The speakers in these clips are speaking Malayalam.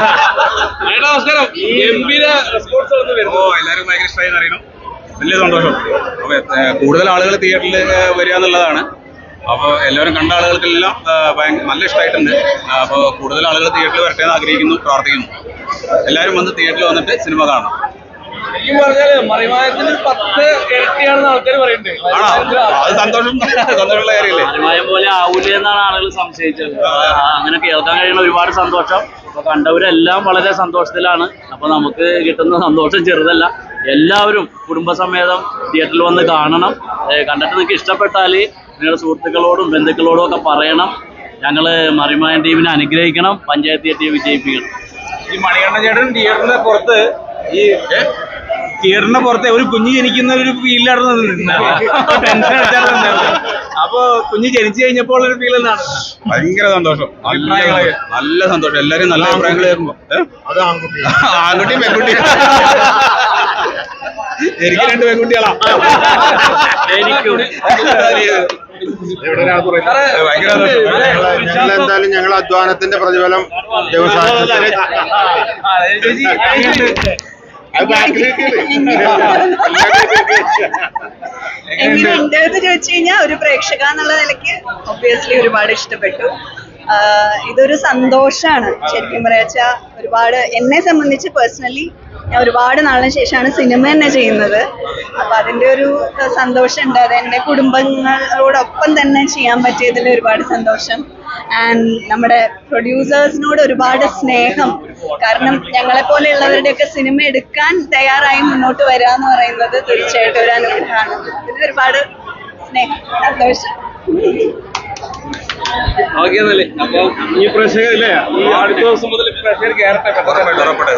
നമസ്കാരം. എല്ലാവരും ഭയങ്കര ഇഷ്ടമായി അറിയണം. വലിയ സന്തോഷം. അപ്പൊ കൂടുതൽ ആളുകൾ തിയേറ്ററിൽ വരിക എന്നുള്ളതാണ്. അപ്പോൾ എല്ലാവരും കണ്ട ആളുകൾക്കെല്ലാം നല്ല ഇഷ്ടമായിട്ടുണ്ട്. അപ്പോൾ കൂടുതൽ ആളുകൾ തിയേറ്ററിൽ വരട്ടെ എന്ന് ആഗ്രഹിക്കുന്നു, പ്രാർത്ഥിക്കുന്നു. എല്ലാവരും വന്ന് തിയേറ്ററിൽ വന്നിട്ട് സിനിമ കാണണം. മറിമായത്തിന് 10 ഇരട്ടിയാണെന്ന് ആൾക്കാർ പറയുന്നുണ്ട്. അത് സന്തോഷമുള്ള കാര്യമല്ലേ? മറിമായം പോലെ ആവൂലേ എന്നാണ് ആളുകൾ സംശയിച്ചത്. അങ്ങനെ കേൾക്കാൻ കഴിയുന്ന ഒരുപാട് സന്തോഷം. അപ്പൊ കണ്ടവരെല്ലാം വളരെ സന്തോഷത്തിലാണ്. അപ്പൊ നമുക്ക് കിട്ടുന്ന സന്തോഷം ചെറുതല്ല. എല്ലാവരും കുടുംബസമേതം തിയേറ്ററിൽ വന്ന് കാണണം. കണ്ടിട്ട് നിങ്ങൾക്ക് ഇഷ്ടപ്പെട്ടാൽ നിങ്ങളുടെ സുഹൃത്തുക്കളോടും ബന്ധുക്കളോടും ഒക്കെ പറയണം. ഞങ്ങള് മറിമായം ടീമിനെ അനുഗ്രഹിക്കണം. പഞ്ചായത്ത് തിയേറ്ററിൽ വിജയിപ്പിക്കണം. ഈ മണികണ്ഠൻ ചേട്ടൻ തിയേറ്ററിന്റെ പുറത്തെ ഒരു കുഞ്ഞ് ജനിക്കുന്ന ഒരു ഫീലിലായിരുന്നു. ടെൻഷൻ അടിച്ചായിരുന്നു. അപ്പൊ കുഞ്ഞ് ജനിച്ചു കഴിഞ്ഞപ്പോൾ ഒരു ഫീൽ എന്താണ്? ഭയങ്കര സന്തോഷം, നല്ല സന്തോഷം. എല്ലാരും നല്ല അഭിപ്രായങ്ങൾ കേൾക്കുമ്പോ ആൺകുട്ടി പെൺകുട്ടി എനിക്ക് 2 പെൺകുട്ടികളാ. എന്തായാലും ഞങ്ങൾ അധ്വാനത്തിന്റെ പ്രതിഫലം എങ്ങനെയുണ്ട് എന്ന് ചോദിച്ചു കഴിഞ്ഞാൽ ഒരു പ്രേക്ഷക എന്നുള്ള നിലയ്ക്ക് ഒബ്വിയസ്ലി ഒരുപാട് ഇഷ്ടപ്പെട്ടു. ഇതൊരു സന്തോഷമാണ് ശരിക്കും പറയാച്ചാ. ഒരുപാട് എന്നെ സംബന്ധിച്ച് പേഴ്സണലി ഞാൻ ഒരുപാട് നാളിന് ശേഷമാണ് സിനിമ തന്നെ ചെയ്യുന്നത്. അപ്പൊ അതിന്റെ ഒരു സന്തോഷം ഉണ്ട്. അത് എന്റെ കുടുംബങ്ങളോടൊപ്പം തന്നെ ചെയ്യാൻ പറ്റിയതിൽ ഒരുപാട് സന്തോഷം. ആൻഡ് നമ്മുടെ പ്രൊഡ്യൂസേഴ്സിനോട് ഒരുപാട് സ്നേഹം. കാരണം ഞങ്ങളെ പോലെയുള്ളവരുടെയൊക്കെ സിനിമ എടുക്കാൻ തയ്യാറായി മുന്നോട്ട് വരിക എന്ന് പറയുന്നത് തീർച്ചയായിട്ടും ഒരു അനുഗ്രഹമാണ്. അതിന് ഒരുപാട് സ്നേഹം, സന്തോഷം. അപ്പൊ ഈ പ്രേക്ഷകരില്ലേ, ഈ അടുത്ത ദിവസം മുതൽ പ്രേക്ഷകർ കയറട്ടെ.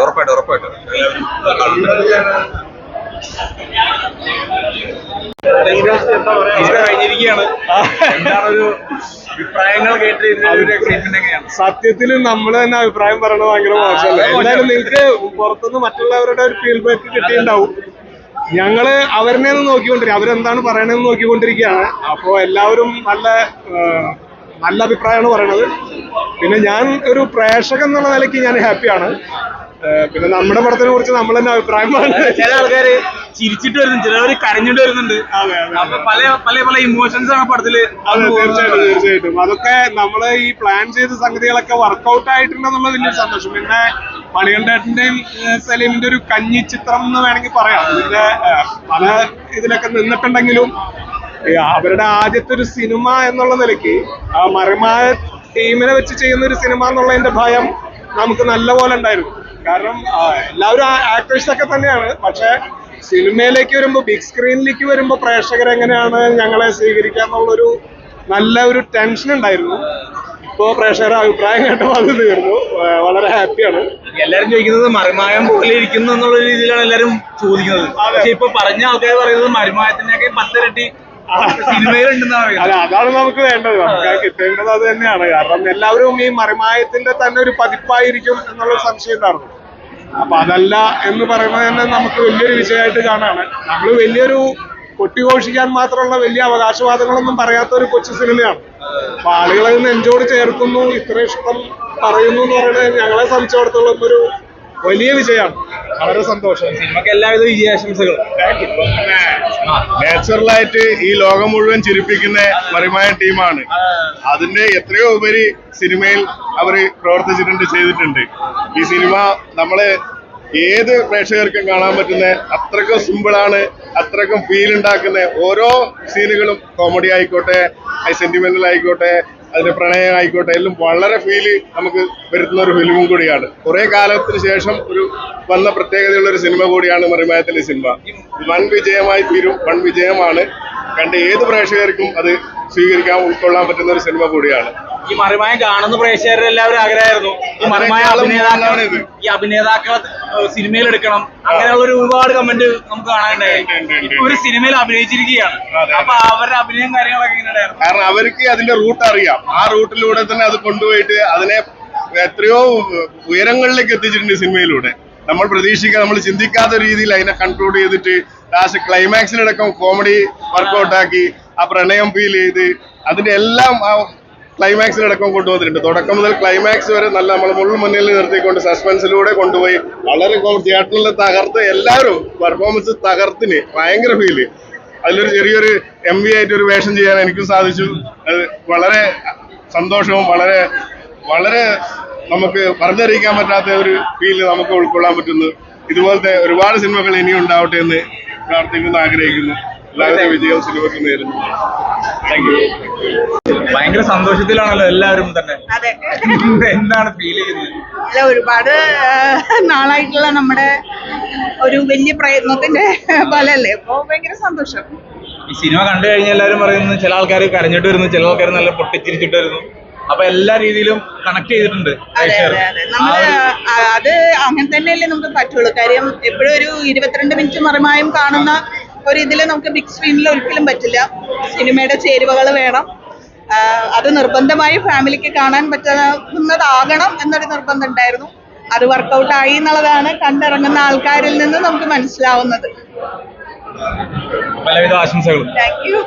ഉറപ്പായിട്ടും കഴിഞ്ഞിരിക്കുകയാണ്. എന്താണ് ഒരു അഭിപ്രായങ്ങൾ കേട്ട് എങ്ങനെയാണ്? സത്യത്തിൽ നമ്മൾ തന്നെ അഭിപ്രായം പറയണത് ഭയങ്കര മോശമല്ലേ? എന്തായാലും നിങ്ങൾക്ക് പുറത്തുനിന്ന് മറ്റുള്ളവരുടെ ഒരു ഫീഡ്ബാക്ക് കിട്ടിയിട്ടുണ്ടാവും. ഞങ്ങള് അവരെ നോക്കിക്കൊണ്ടിരിക്കുക, അവരെന്താണ് പറയണതെന്ന് നോക്കിക്കൊണ്ടിരിക്കുകയാണ്. അപ്പോ എല്ലാവരും നല്ല അഭിപ്രായമാണ് പറയണത്. പിന്നെ ഞാൻ ഒരു പ്രേക്ഷകൻ എന്നുള്ള നിലയ്ക്ക് ഞാൻ ഹാപ്പിയാണ്. പിന്നെ നമ്മുടെ പടത്തിനെ കുറിച്ച് നമ്മൾ തന്നെ അഭിപ്രായം പറയുന്നത്. ചില ആൾക്കാര് ചിരിച്ചിട്ട് വരുന്നുണ്ട്, ചിലവര് കരഞ്ഞിട്ട് വരുന്നുണ്ട്. അപ്പൊ പല ഇമോഷൻസ് ആണ് പടത്തില്. തീർച്ചയായിട്ടും അതൊക്കെ നമ്മള് ഈ പ്ലാൻ ചെയ്ത സംഗതികളൊക്കെ വർക്ക്ഔട്ട് ആയിട്ടുണ്ടെന്നുള്ള വലിയൊരു സന്തോഷം. പിന്നെ മണികണ്ഠേട്ടന്റെയും സലീമിന്റെ ഒരു കഞ്ഞി ചിത്രം എന്ന് വേണമെങ്കിൽ പറയാം. ഇതിന്റെ പല ഇതിലൊക്കെ നിന്നിട്ടുണ്ടെങ്കിലും അവരുടെ ആദ്യത്തെ ഒരു സിനിമ എന്നുള്ള നിലയ്ക്ക് ആ മറിമായ ടീമിനെ വെച്ച് ചെയ്യുന്ന ഒരു സിനിമ എന്നുള്ളതിന്റെ ഭയം നമുക്ക് നല്ല പോലെ ഉണ്ടായിരുന്നു. കാരണം എല്ലാവരും ആക്ടേഴ്സ് ഒക്കെ തന്നെയാണ്. പക്ഷെ സിനിമയിലേക്ക് വരുമ്പോൾ, ബിഗ് സ്ക്രീനിലേക്ക് വരുമ്പോൾ പ്രേക്ഷകർ എങ്ങനെയാണ് ഞങ്ങളെ സ്വീകരിക്കുക എന്നുള്ളൊരു നല്ല ഒരു ടെൻഷൻ ഉണ്ടായിരുന്നു. ഇപ്പോ പ്രേക്ഷകരുടെ അഭിപ്രായം കേട്ടപ്പോൾ അത് തീർന്നു. വളരെ ഹാപ്പിയാണ്. എല്ലാരും ചോദിക്കുന്നത് മറിമായം പോലെ ഇരിക്കുന്നു എന്നുള്ള രീതിയിലാണ് എല്ലാരും ചോദിക്കുന്നത്. പക്ഷെ ഇപ്പൊ പറഞ്ഞ ആൾക്കാർ പറയുന്നത് മറിമായത്തിനൊക്കെ 10 ഇരട്ടി സിനിമയിലുണ്ടെന്നാണ്. അല്ല, അതാണ് നമുക്ക് വേണ്ടത്. നമുക്ക് കിട്ടേണ്ടത് അത് തന്നെയാണ്. കാരണം എല്ലാവരും ഈ മറിമായത്തിന്റെ തന്നെ ഒരു പതിപ്പായിരിക്കും എന്നുള്ള സംശയം ഉണ്ടായിരുന്നു. അപ്പൊ അതല്ല എന്ന് പറയുന്നത് തന്നെ നമുക്ക് വലിയൊരു വിഷയമായിട്ട് കാണാണ്. നമ്മൾ വലിയൊരു കൊട്ടിഘോഷിക്കാൻ മാത്രമുള്ള വലിയ അവകാശവാദങ്ങളൊന്നും പറയാത്ത ഒരു കൊച്ചു സിനിമയാണ്. അപ്പൊ ആളുകളെ നിന്ന് എൻജോയ് ചേർക്കുന്നു, ഇത്ര ഇഷ്ടം പറയുന്നു എന്ന് പറയുന്നത് ഞങ്ങളെ സംബന്ധിച്ചിടത്തോളം ഒരു വലിയ വിജയമാണ്. വളരെ സന്തോഷം. സിനിമക്ക് എല്ലാവിധ വിജയാശംസകൾ. നാച്ചുറലായിട്ട് ഈ ലോകം മുഴുവൻ ചിരിപ്പിക്കുന്ന മറിമായ ടീമാണ്. അതിന്റെ എത്രയോ ഉപരി സിനിമയിൽ അവർ പ്രവർത്തിച്ചിട്ടുണ്ട്, ചെയ്തിട്ടുണ്ട്. ഈ സിനിമ നമ്മള് ഏത് പ്രേക്ഷകർക്കും കാണാൻ പറ്റുന്ന അത്രക്കും സിമ്പിളാണ്, അത്രക്കും ഫീൽ ഉണ്ടാക്കുന്ന ഓരോ സീനുകളും. കോമഡി ആയിക്കോട്ടെ, സെന്റിമെന്റൽ ആയിക്കോട്ടെ, അതിന്റെ പ്രണയം ആയിക്കോട്ടെ, എല്ലാം വളരെ ഫീല് നമുക്ക് വരുത്തുന്ന ഒരു ഫിലിമും കൂടിയാണ്. കുറെ കാലത്തിന് ശേഷം വന്ന പ്രത്യേകതയുള്ള ഒരു സിനിമ കൂടിയാണ് മറിമായത്തിലെ സിനിമ. വൻ വിജയമായി തീരും. വൻ വിജയമാണ്. കണ്ട ഏത് പ്രേക്ഷകർക്കും അത് സ്വീകരിക്കാൻ, ഉൾക്കൊള്ളാൻ പറ്റുന്ന ഒരു സിനിമ കൂടിയാണ്. ഈ മറിമായം കാണുന്ന പ്രേക്ഷകരുടെ എല്ലാവരും ആഗ്രഹമായിരുന്നു ഈ മറിമായ അഭിനേതാക്കളെ സിനിമയിൽ എടുക്കണം, അങ്ങനെയുള്ള ഒരുപാട് കമന്റ് നമുക്ക് കാണാനുണ്ടായി. ഒരു സിനിമയിൽ അഭിനയിച്ചിരിക്കുകയാണ്. അപ്പൊ അവരുടെ അഭിനയം കാര്യങ്ങളൊക്കെ എങ്ങനെയായിരുന്നു? കാരണം അവർക്ക് അതിന്റെ റൂട്ട് അറിയാം. ആ റൂട്ടിലൂടെ തന്നെ അത് കൊണ്ടുപോയിട്ട് അതിനെ എത്രയോ ഉയരങ്ങളിലേക്ക് എത്തിച്ചിട്ടുണ്ട് സിനിമയിലൂടെ. നമ്മൾ നമ്മൾ ചിന്തിക്കാത്ത രീതിയിൽ അതിനെ കൺക്ലൂഡ് ചെയ്തിട്ട് ലാസ്റ്റ് ക്ലൈമാക്സിനടക്കം കോമഡി വർക്കൗട്ടാക്കി, ആ പ്രണയം ഫീൽ ചെയ്ത് അതിന്റെ എല്ലാം ക്ലൈമാക്സിലടക്കം കൊണ്ടുവന്നിട്ടുണ്ട്. തുടക്കം മുതൽ ക്ലൈമാക്സ് വരെ നല്ല നമ്മൾ മുന്നിൽ നിർത്തിക്കൊണ്ട് സസ്പെൻസിലൂടെ കൊണ്ടുപോയി വളരെ തിയേറ്ററിൽ തകർത്ത് എല്ലാവരും പെർഫോമൻസ് തകർത്തിന് ഭയങ്കര ഫീല്. അതിലൊരു ചെറിയൊരു MV ആയിട്ട് ഒരു വേഷം ചെയ്യാൻ എനിക്കും സാധിച്ചു. അത് വളരെ സന്തോഷവും വളരെ വളരെ നമുക്ക് പറഞ്ഞറിയിക്കാൻ പറ്റാത്ത ഒരു ഫീല് നമുക്ക് ഉൾക്കൊള്ളാൻ പറ്റുന്നു. ഇതുപോലത്തെ ഒരുപാട് സിനിമകൾ ഇനിയും ഉണ്ടാവട്ടെ എന്ന് പ്രാർത്ഥിക്കുന്നു, ആഗ്രഹിക്കുന്നു. എല്ലാവരും വിജയവും സിനിമയ്ക്ക് നേരുന്നു. Thank you. ഭയങ്കര സന്തോഷത്തിലാണല്ലോ എല്ലാവരും തന്നെ. അതെ. എന്താണ് ഫീൽ ചെയ്യുന്നത്? അല്ല, ഒരുപാട് നാളായിട്ടുള്ള നമ്മുടെ ഒരു വലിയ പ്രയത്നത്തിന്റെ ഫലല്ലേ, അപ്പൊ ഭയങ്കര സന്തോഷം. ഈ സിനിമ കണ്ടു കഴിഞ്ഞാൽ എല്ലാവരും പറയുന്നു, ചില ആൾക്കാർ കരഞ്ഞിട്ട് വരുന്നു, ചില ആൾക്കാർ നല്ല പൊട്ടിച്ചിരിച്ചിട്ട് വരുന്നു. അപ്പൊ എല്ലാ രീതിയിലും കണക്ട് ചെയ്തിട്ടുണ്ട്. അതെ അതെ അതെ, നമ്മള് അത് അങ്ങനെ തന്നെയല്ലേ നമുക്ക് പറ്റുള്ളൂ. കാര്യം എപ്പോഴും ഒരു 22 മിനിറ്റ് മറിമായം കാണുന്ന ഒരു ഇതില് നമുക്ക് ബിഗ് സ്ക്രീനിൽ ഒരിക്കലും പറ്റില്ല. സിനിമയുടെ ചേരുവകൾ വേണം. അത് നിർബന്ധമായി ഫാമിലിക്ക് കാണാൻ പറ്റുന്നതാകണം എന്നൊരു നിർബന്ധം ഉണ്ടായിരുന്നു. അത് വർക്കൗട്ട് ആയി എന്നുള്ളതാണ് കണ്ടിറങ്ങുന്ന ആൾക്കാരിൽ നിന്ന് നമുക്ക് മനസ്സിലാവുന്നത്. പലവിധ ആശംസകളും. Thank you.